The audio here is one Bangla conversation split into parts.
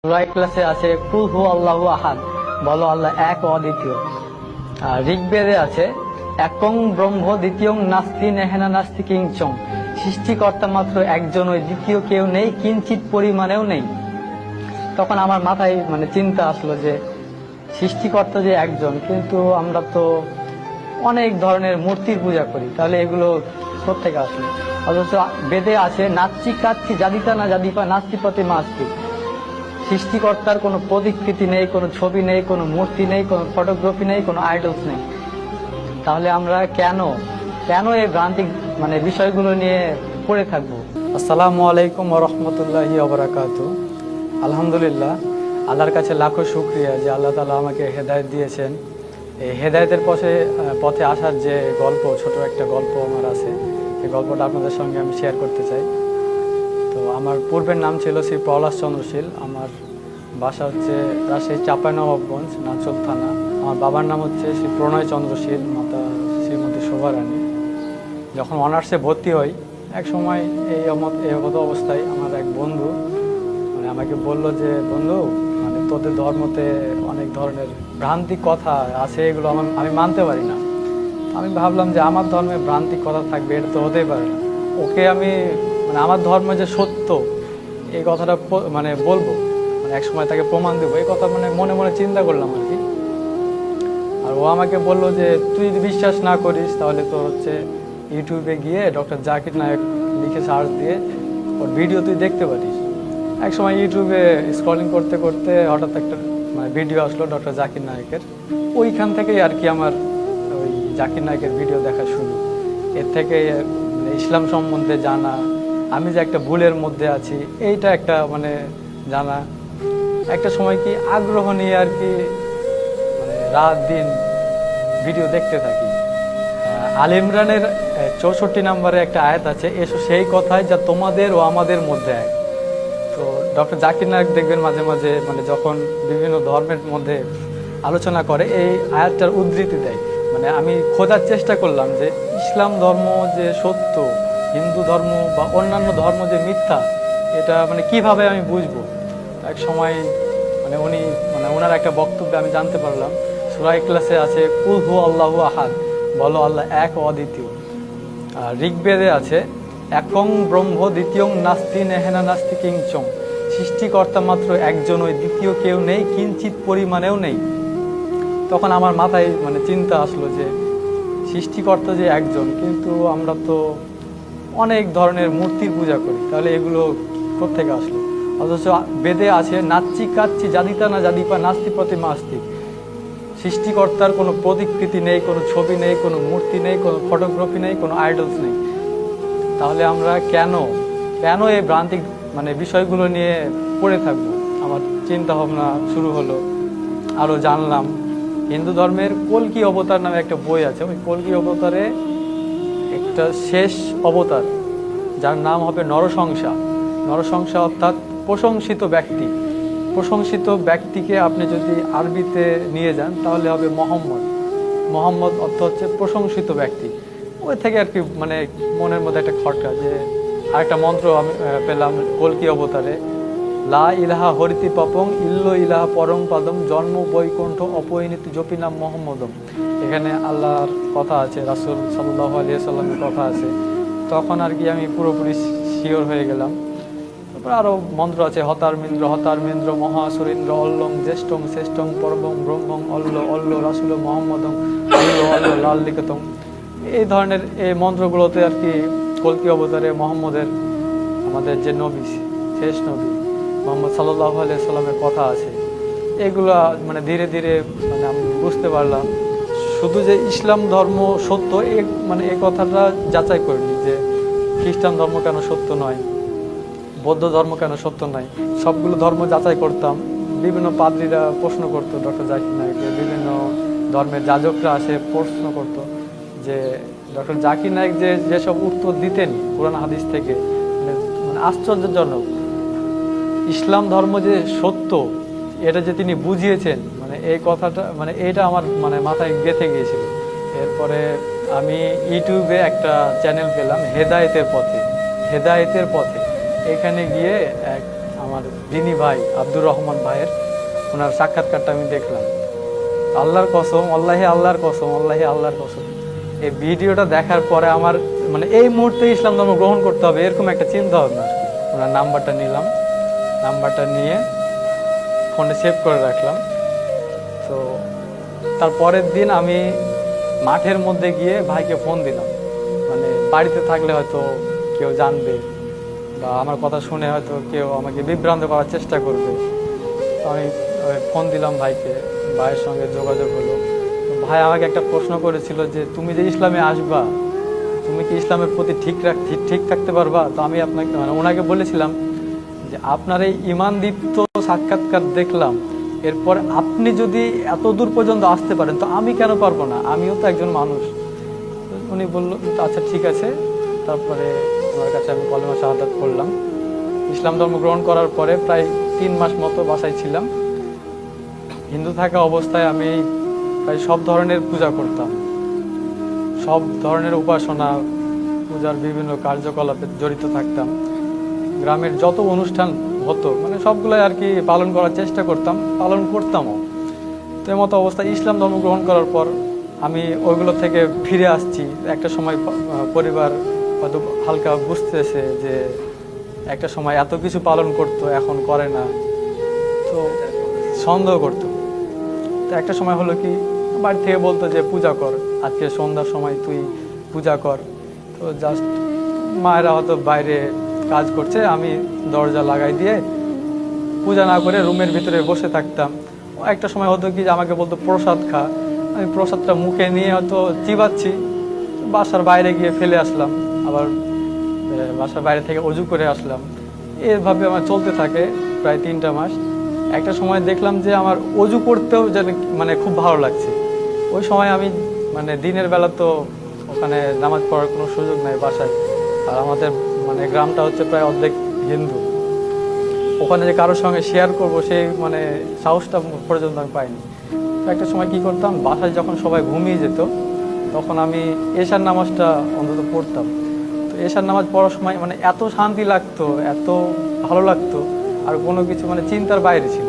সূরা ইখলাসে আছে কুল হু আল্লাহু আহাদ, বলো আল্লাহ এক অদ্বিতীয়। আর ঋগ্বেদে আছে একং ব্রহ্ম দ্বিতীয়ং নাস্তি নেহেনা নাস্তি কিঞ্চং, সৃষ্টিকর্তা মাত্র একজন, ওই দ্বিতীয় কেউ নেই, কিঞ্চিত পরিমাণেও নেই। তখন আমার মাথায় চিন্তা আসলো যে সৃষ্টিকর্তা যে একজন, কিন্তু আমরা তো অনেক ধরনের মূর্তির পূজা করি, তাহলে এগুলো কোত্থেকে আসলো? অথচ বেদে আছে নাচ্চি কাচ্চি জাদিতা না জাদিপা নাস্তিপতি মাস্তি, সৃষ্টিকর্তার কোনো প্রতিকৃতি নেই, কোনো ছবি নেই, কোনো মূর্তি নেই, কোনো ফটোগ্রাফি নেই, কোনো আইডলস নেই। তাহলে আমরা কেন এই ভ্রান্তিক বিষয়গুলো নিয়ে পড়ে থাকবো? আসসালামু আলাইকুম ওয়া রাহমাতুল্লাহি ওয়া বারাকাতুহু। আলহামদুলিল্লাহ, আল্লাহর কাছে লাখো শুকরিয়া যে আল্লাহ তাআলা আমাকে হেদায়েত দিয়েছেন। এই হেদায়েতের পথে আসার যে গল্প, ছোট একটা গল্প আমার আছে, এই গল্পটা আপনাদের সঙ্গে আমি শেয়ার করতে চাই। তো আমার পূর্বের নাম ছিল শ্রী প্রহ্লাদ চন্দ্রশীল। আমার বাসা হচ্ছে রাজশাহী চাঁপাইনবাবগঞ্জ, নাচল থানা। আমার বাবার নাম হচ্ছে শ্রী প্রণয় চন্দ্রশীল, মাতা শ্রীমতী শোভা রানী। যখন অনার্সে ভর্তি হই, এক সময় এই অবস্থায় আমার এক বন্ধু আমাকে বলল যে বন্ধু, তোদের ধর্মতে অনেক ধরনের ভ্রান্তিক কথা আছে, এগুলো আমি মানতে পারি না। আমি ভাবলাম যে আমার ধর্মে ভ্রান্তিক কথা থাকবে, এটা তো হতেই পারে না। ওকে আমি আমার ধর্ম যে সত্য, এই কথাটা বলবো, এক সময় তাকে প্রমাণ দেবো, এই কথা মনে মনে চিন্তা করলাম আর কি। আর ও আমাকে বললো যে তুই যদি বিশ্বাস না করিস, তাহলে তোর হচ্ছে ইউটিউবে গিয়ে ডক্টর জাকির নায়েক লিখে সার্চ দিয়ে ওর ভিডিও তুই দেখতে পারিস। এক সময় ইউটিউবে স্ক্রলিং করতে করতে হঠাৎ একটা ভিডিও আসলো ডক্টর জাকির নায়েকের। ওইখান থেকেই আর কি আমার ওই জাকির নায়েকের ভিডিও দেখা শুরু। এর থেকে ইসলাম সম্বন্ধে জানা, আমি যে একটা ভুলের মধ্যে আছি, এইটা একটা জানা। একটা সময় কি আগ্রহ নিয়ে আর কি রাত দিন ভিডিও দেখতে থাকি। আল ইমরানের 64 নম্বরে একটা আয়াত আছে, এসো সেই কথায় যা তোমাদের ও আমাদের মধ্যে এক। তো ডক্টর জাকির নায়েক দেখবেন মাঝে মাঝে যখন বিভিন্ন ধর্মের মধ্যে আলোচনা করে, এই আয়াতটার উদ্ধৃতি দেয়। আমি খোঁজার চেষ্টা করলাম যে ইসলাম ধর্ম যে সত্য, হিন্দু ধর্ম বা অন্যান্য ধর্ম যে মিথ্যা, এটা কিভাবে আমি বুঝবো। এক সময় উনি ওনার একটা বক্তব্যে আমি জানতে পারলাম সূরা ইখলাসে আছে কুল হু আল্লাহু আহাদ, বলো আল্লাহ এক অদ্বিতীয়। আর ঋগ্বেদে আছে একং ব্রহ্ম দ্বিতীয়ং নাস্তি নেহেনা নাস্তি কিঞ্চং, সৃষ্টিকর্তা মাত্র একজন, ওই দ্বিতীয় কেউ নেই, কিঞ্চিত পরিমাণেও নেই। তখন আমার মাথায় চিন্তা আসলো যে সৃষ্টিকর্তা যে একজন, কিন্তু আমরা তো অনেক ধরনের মূর্তির পূজা করি, তাহলে এগুলো কোত্থেকে আসলো? অথচ বেদে আছে নাচ্চি কাচ্চি জাদিতা না জাদিপা নাস্তিপতি মাস্তি, সৃষ্টিকর্তার কোনো প্রতিকৃতি নেই, কোনো ছবি নেই, কোনো মূর্তি নেই, কোনো ফটোগ্রাফি নেই, কোনো আইডলস নেই। তাহলে আমরা কেন এই ভ্রান্তিক বিষয়গুলো নিয়ে পড়ে থাকবো? আমার চিন্তা ভাবনা শুরু হলো, আরও জানলাম। হিন্দু ধর্মের কল্কি অবতার নামে একটা বই আছে। ওই কল্কি অবতারে একটা শেষ অবতার, যার নাম হবে নরসংসা অর্থাৎ প্রশংসিত ব্যক্তি। প্রশংসিত ব্যক্তিকে আপনি যদি আরবিতে নিয়ে যান, তাহলে হবে মোহাম্মদ অর্থ হচ্ছে প্রশংসিত ব্যক্তি। ওই থেকে আর কি মনের মধ্যে একটা খটকা, যে আরেকটা মন্ত্র আমি পেলাম কল্কি অবতারে, লা ইলাহা হরিতি পাপং ইল্লো ইলাহা পরম পাদম জন্ম বৈকুণ্ঠ অপরিণীতি জপিনাম মোহাম্মদম। এখানে আল্লাহর কথা আছে, রাসূল সাল্লাল্লাহু আলাইহি সাল্লামের কথা আছে। তখন আর কি আমি পুরোপুরি শিওর হয়ে গেলাম। তারপর আরও মন্ত্র আছে, হতারমেন্দ্র মহাসুরেন্দ্র অল্লং জ্যেষ্ঠং শ্রেষ্ঠং পরমং ব্রহ্মং অল্ল রাসূল মোহাম্মদং অল্ল লাল লিখিতং। এই ধরনের এই মন্ত্রগুলোতে আর কি কল্কি অবতারে মোহাম্মদের, আমাদের যে নবী, শেষ নবী মুহাম্মদ সাল্লাল্লাহু আলাইহি সাল্লামের কথা আছে। এগুলা ধীরে ধীরে আমি বুঝতে পারলাম শুধু যে ইসলাম ধর্ম সত্য, এই কথাটা যাচাই করিনি যে খ্রিস্টান ধর্ম কেন সত্য নয়, বৌদ্ধ ধর্ম কেন সত্য নয়। সবগুলো ধর্ম যাচাই করতাম। বিভিন্ন পাদ্রীরা প্রশ্ন করতো ডক্টর জাকির নায়েককে, বিভিন্ন ধর্মের যাজকরা আসে প্রশ্ন করতো যে ডক্টর জাকির নায়েক যেসব উত্তর দিতেন কোরআন হাদিস থেকে, আশ্চর্যজনক। ইসলাম ধর্ম যে সত্য, এটা যে তিনি বুঝিয়েছেন, এই কথাটা এইটা আমার মাথায় গেঁথে গিয়েছিল। এরপরে আমি ইউটিউবে একটা চ্যানেল পেলাম হেদায়েতের পথে। এখানে গিয়ে আমার দিনী ভাই আব্দুর রহমান ভাইয়ের, ওনার সাক্ষাৎকারটা আমি দেখলাম। আল্লাহর কসম, আল্লাহর কসম, আল্লাহর কসম, এই ভিডিওটা দেখার পরে আমার মানে এই মুহূর্তে ইসলাম ধর্ম গ্রহণ করতে হবে এরকম একটা চিন্তা ভাবনা আর কি। ওনার নাম্বারটা নিলাম, নাম্বারটা নিয়ে ফোনে সেভ করে রাখলাম। তো তার পরের দিন আমি মাঠের মধ্যে গিয়ে ভাইকে ফোন দিলাম। মানে বাড়িতে থাকলে হয়তো কেউ জানবে বা আমার কথা শুনে হয়তো কেউ আমাকে বিভ্রান্ত করার চেষ্টা করবে। তো আমি ফোন দিলাম ভাইকে, ভাইয়ের সঙ্গে যোগাযোগ হলো। ভাই আমাকে একটা প্রশ্ন করেছিল যে তুমি যে ইসলামে আসবা, তুমি কি ইসলামের প্রতি ঠিক থাকতে পারবা? তো আমি আপনাকে মানে ওনাকে বলেছিলাম যে আপনার এই ঈমানদীপ্ত সাক্ষাৎকার দেখলাম, এরপর আপনি যদি এত দূর পর্যন্ত আসতে পারেন তো আমি কেন পারবো না, আমিও তো একজন মানুষ। উনি বলল আচ্ছা ঠিক আছে। তারপরে ওনার কাছে আমি কলেমা শাহাদাত করলাম। ইসলাম ধর্ম গ্রহণ করার পরে প্রায় 3 মাস মতো বাসায় ছিলাম। হিন্দু থাকা অবস্থায় আমি প্রায় সব ধরনের পূজা করতাম, সব ধরনের উপাসনা পূজার বিভিন্ন কার্যকলাপে জড়িত থাকতাম। গ্রামের যত অনুষ্ঠান হতো মানে সবগুলোই আর কি পালন করার চেষ্টা করতাম, পালন করতামও। তো এমতো অবস্থায় ইসলাম ধর্ম গ্রহণ করার পর আমি ওইগুলো থেকে ফিরে আসছি। একটা সময় পরিবার হয়তো হালকা বুঝতেছে যে একটা সময় এত কিছু পালন করতো এখন করে না, তো সন্দেহ করতো। তো একটা সময় হলো কি বাড়ি থেকে বলতো যে পূজা কর, আজকে সন্ধ্যার সময় তুই পূজা কর। তো জাস্ট মায়েরা হয়তো বাইরে কাজ করছে, আমি দরজা লাগাই দিয়ে পূজা না করে রুমের ভিতরে বসে থাকতাম। একটা সময় হতো কি যে আমাকে বলতো প্রসাদ খা, আমি প্রসাদটা মুখে নিয়ে হয়তো চিবাচ্ছি, বাসার বাইরে গিয়ে ফেলে আসলাম, আবার বাসার বাইরে থেকে অজু করে আসলাম। এভাবে আমার চলতে থাকে প্রায় 3টা মাস। একটা সময় দেখলাম যে আমার অজু করতেও যেন মানে খুব ভালো লাগছে। ওই সময় আমি মানে দিনের বেলা তো ওখানে নামাজ পড়ার কোনো সুযোগ নাই বাসায়, আর আমাদের মানে গ্রামটা হচ্ছে প্রায় অর্ধেক হিন্দু, ওখানে যে কারোর সঙ্গে শেয়ার করবো সেই মানে সাহসটা পর্যন্ত আমি পাইনি। তো একটা সময় কি করতাম, বাসায় যখন সবাই ঘুমিয়ে যেত তখন আমি এশার নামাজটা অন্তত পড়তাম। তো এশার নামাজ পড়ার সময় মানে এত শান্তি লাগতো, এত ভালো লাগতো, আর কোনো কিছু মানে চিন্তার বাইরে ছিল।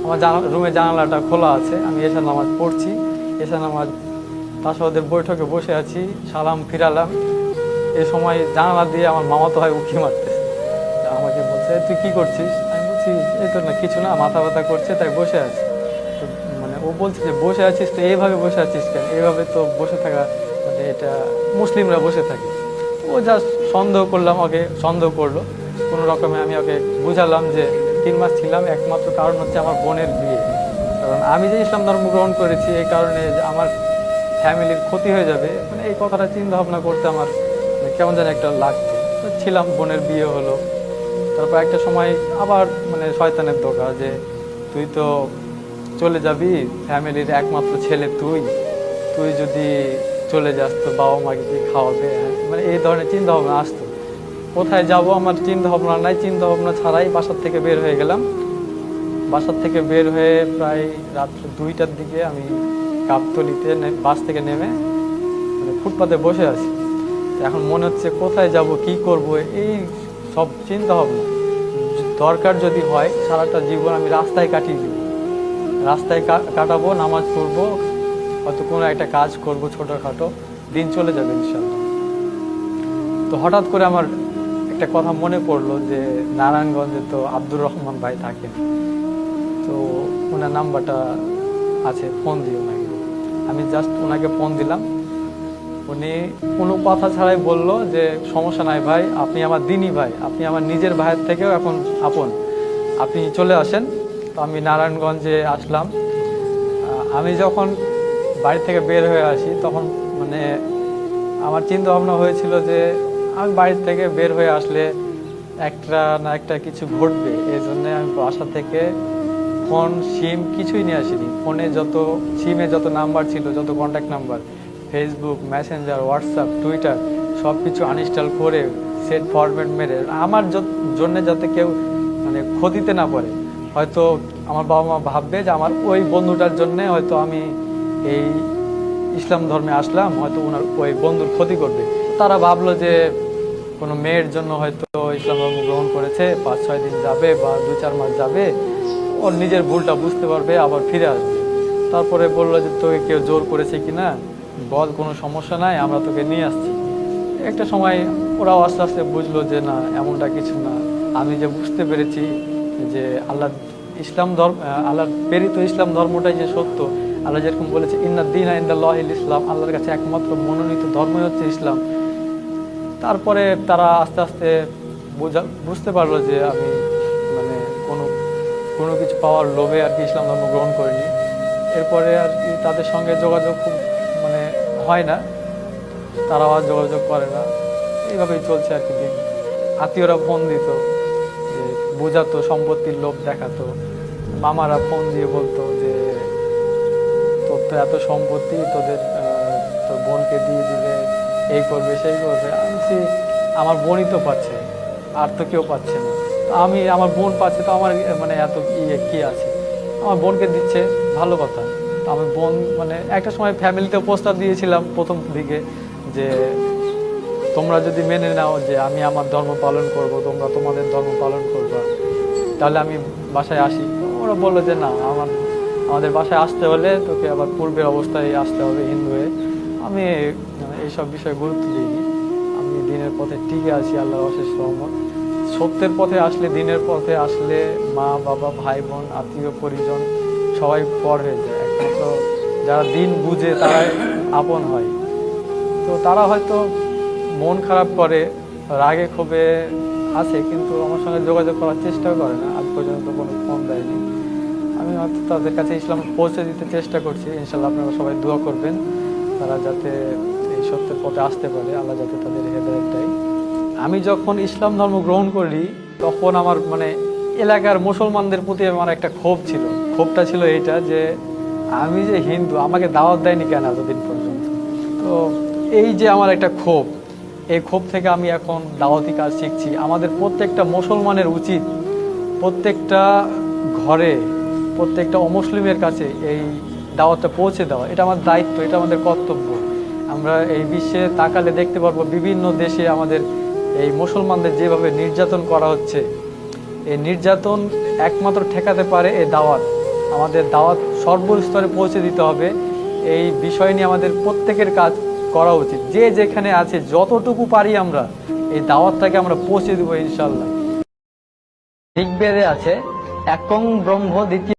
আমার রুমে জানালাটা খোলা আছে, আমি এশার নামাজ পড়ছি, এশার নামাজ তাসওয়াদের বৈঠকে বসে আছি, সালাম ফিরালাম। এই সময় জানালা দিয়ে আমার মামাতো ভাই উঁকি মারতেছে, আমাকে বলছে তুই কি করছিস? আমি বলছি এই তো না কিছু না, মাথা ব্যথা করছে তাই বসে আছি। তো মানে ও বলছে যে বসে আছিস তো এইভাবে বসে আছিস কেন? এইভাবে তো বসে থাকা মানে এটা মুসলিমরা বসে থাকে। ও জাস্ট সন্দেহ করলাম, ওকে সন্দেহ করলো কোনো রকমে। আমি ওকে বুঝালাম যে 3 মাস ছিলাম একমাত্র কারণ হচ্ছে আমার বোনের বিয়ে, কারণ আমি যে ইসলাম ধর্ম গ্রহণ করেছি এই কারণে যে আমার ফ্যামিলির ক্ষতি হয়ে যাবে, মানে এই কথাটা চিন্তা ভাবনা করতে আমার কেমন যেন একটা লাগতো। তো ছিলাম, বোনের বিয়ে হলো। তারপর একটা সময় আবার মানে শয়তানের ধোঁকা যে তুই তো চলে যাবি, ফ্যামিলির একমাত্র ছেলে তুই, তুই যদি চলে যাস তো বাবা মাকে কি খাওয়াবে, মানে এই ধরনের চিন্তা ভাবনা আসতো। কোথায় যাব আমার চিন্তা ভাবনা নাই, চিন্তা ভাবনা ছাড়াই বাসার থেকে বের হয়ে গেলাম। বাসার থেকে বের হয়ে প্রায় রাত্রে 2টার দিকে আমি গাবতলীতে বাস থেকে নেমে মানে ফুটপাতে বসে আছি। এখন মনে হচ্ছে কোথায় যাব, কি করব, এই সব চিন্তা ভাবনা। দরকার যদি হয় সারাটা জীবন আমি রাস্তায় কাটিয়ে দিব, রাস্তায় কাটাবো, নামাজ পড়বো, হয়তো কোনো একটা কাজ করব, ছোটোখাটো দিন চলে যাবে ইনশাআল্লাহ। তো হঠাৎ করে আমার একটা কথা মনে পড়লো যে নারায়ণগঞ্জে তো আব্দুর রহমান ভাই থাকেন, তো ওনার নাম্বারটা আছে, ফোন দিও নাকি। আমি জাস্ট ওনাকে ফোন দিলাম, উনি কোনো কথা ছাড়াই বলল যে সমস্যা নাই ভাই, আপনি আমার দিনী ভাই, আপনি আমার নিজের ভাইয়ের থেকেও এখন আপন, আপনি চলে আসেন। তো আমি নারায়ণগঞ্জে আসলাম। আমি যখন বাড়ি থেকে বের হয়ে আসি তখন মানে আমার চিন্তা ভাবনা হয়েছিল যে আমি বাড়ি থেকে বের হয়ে আসলে একটা না একটা কিছু ঘটবে, এই জন্য আমি বাসা থেকে ফোন, সিম কিছুই নিয়ে আসিনি। ফোনে যত সিমে যত নাম্বার ছিল, যত contact number, Facebook, Messenger, WhatsApp, Twitter সব কিছু আনইনস্টল করে সেট ফরম্যাট মেরে আমার জন্য যাতে কেউ মানে ক্ষতিতে না পড়ে। হয়তো আমার বাবা মা ভাববে যে আমার ওই বন্ধুটার জন্যে হয়তো আমি এই ইসলাম ধর্মে আসলাম, হয়তো ওনার ওই বন্ধুর ক্ষতি করবে। তারা ভাবলো যে কোনো মেয়ের জন্য হয়তো ইসলাম ধর্ম গ্রহণ করেছে, যাচ্ছে, 5-6 দিন যাবে বা 2-4 মাস যাবে, ওর নিজের ভুলটা বুঝতে পারবে, আবার ফিরে আসবে। তারপরে বললো যে তোকে কেউ জোর করেছে কিনা, বল, কোনো সমস্যা নাই, আমরা তোকে নিয়ে আসছি। একটা সময় ওরাও আস্তে আস্তে বুঝলো যে না, এমনটা কিছু না। আমি যে বুঝতে পেরেছি যে ইসলাম ধর্ম, আল্লাহর প্রেরিত ইসলাম ধর্মটাই যে সত্য। আল্লাহ যেরকম বলেছে ইন্না দীনা ইনদাল্লাহিল ইসলাম, আল্লাহর কাছে একমাত্র মনোনীত ধর্মই হচ্ছে ইসলাম। তারপরে তারা আস্তে আস্তে বুঝতে পারলো যে আমি মানে কোনো কোনো কিছু পাওয়ার লোভে আর কি ইসলাম ধর্ম গ্রহণ করিনি। এরপরে আর কি তাদের সঙ্গে যোগাযোগ খুব মানে হয় না, তারাও আর যোগাযোগ করে না। এইভাবেই চলছে আর কি দিন। আত্মীয়রা ফোন দিত, যে বোঝাতো, সম্পত্তির লোভ দেখাতো। মামারা ফোন দিয়ে বলতো যে তোর তো এত সম্পত্তি, তোর বোনকে দিয়ে দিলে এই করবে সেই করবে। আমি বলছি, আমার বোনই তো পাচ্ছে, আর তো কেউ পাচ্ছে না। তো আমার বোন পাচ্ছে, তো আমার মানে এত কি আছে, আমার বোনকে দিচ্ছে, ভালো কথা। তো আমি বোন মানে একটা সময় ফ্যামিলিতে প্রস্তাব দিয়েছিলাম প্রথম দিকে যে তোমরা যদি মেনে নাও যে আমি আমার ধর্ম পালন করব, তোমরা তোমাদের ধর্ম পালন করবা, তাহলে আমি বাসায় আসি। ওরা বললো যে না, আমাদের বাসায় আসতে হলে তোকে আবার পূর্বের অবস্থায় আসতে হবে, হিন্দু হয়ে। আমি এইসব বিষয়ে গুরুত্ব দিইনি। আমি দিনের পথে টিকে আছি, আল্লাহর অশেষ রহমত। সত্যের পথে আসলে, দিনের পথে আসলে মা বাবা ভাই বোন আত্মীয় পরিজন সবাই পর হয়ে যায়। একমাত্র যারা দিন বুঝে তারাই আপন হয়। তো তারা হয়তো মন খারাপ করে, রাগে ক্ষোভে আছে, কিন্তু আমার সঙ্গে যোগাযোগ করার চেষ্টাও করে না। আজ পর্যন্ত কোনো ফোন দেয়নি। আমি হয়তো তাদের কাছে ইসলাম পৌঁছে দিতে চেষ্টা করছি। ইনশাল্লাহ আপনারা সবাই দোয়া করবেন তারা যাতে এই সত্যের পথে আসতে পারে, আল্লাহ যাতে তাদের হেদায়েত দেয়। আমি যখন ইসলাম ধর্ম গ্রহণ করি তখন আমার মানে এলাকার মুসলমানদের প্রতি আমার একটা ক্ষোভ ছিল। ক্ষোভটা ছিল এইটা যে আমি যে হিন্দু, আমাকে দাওয়াত দেয়নি কেন এতদিন পর্যন্ত। তো এই যে আমার একটা ক্ষোভ, এই ক্ষোভ থেকে আমি এখন দাওয়াতি কাজ শিখছি। আমাদের প্রত্যেকটা মুসলমানের উচিত প্রত্যেকটা ঘরে, প্রত্যেকটা অমুসলিমের কাছে এই দাওয়াতটা পৌঁছে দেওয়া। এটা আমার দায়িত্ব, এটা আমাদের কর্তব্য। আমরা এই বিশ্বে তাকালে দেখতে পারবো বিভিন্ন দেশে আমাদের এই মুসলমানদের যেভাবে নির্যাতন করা হচ্ছে, এই নির্যাতন একমাত্র ঠেকাতে পারে এই দাওয়াত। আমাদের দাওয়াত সর্বস্তরে পৌঁছে দিতে হবে। এই বিষয় নিয়ে আমাদের প্রত্যেকের কাজ করা উচিত। যে যেখানে আছে যতটুকু পারি আমরা এই দাওয়াতটাকে আমরা পৌঁছে দেবো ইনশাল্লাহ। ঋগ্বেদে আছে একং ব্রহ্ম দ্বিতীয়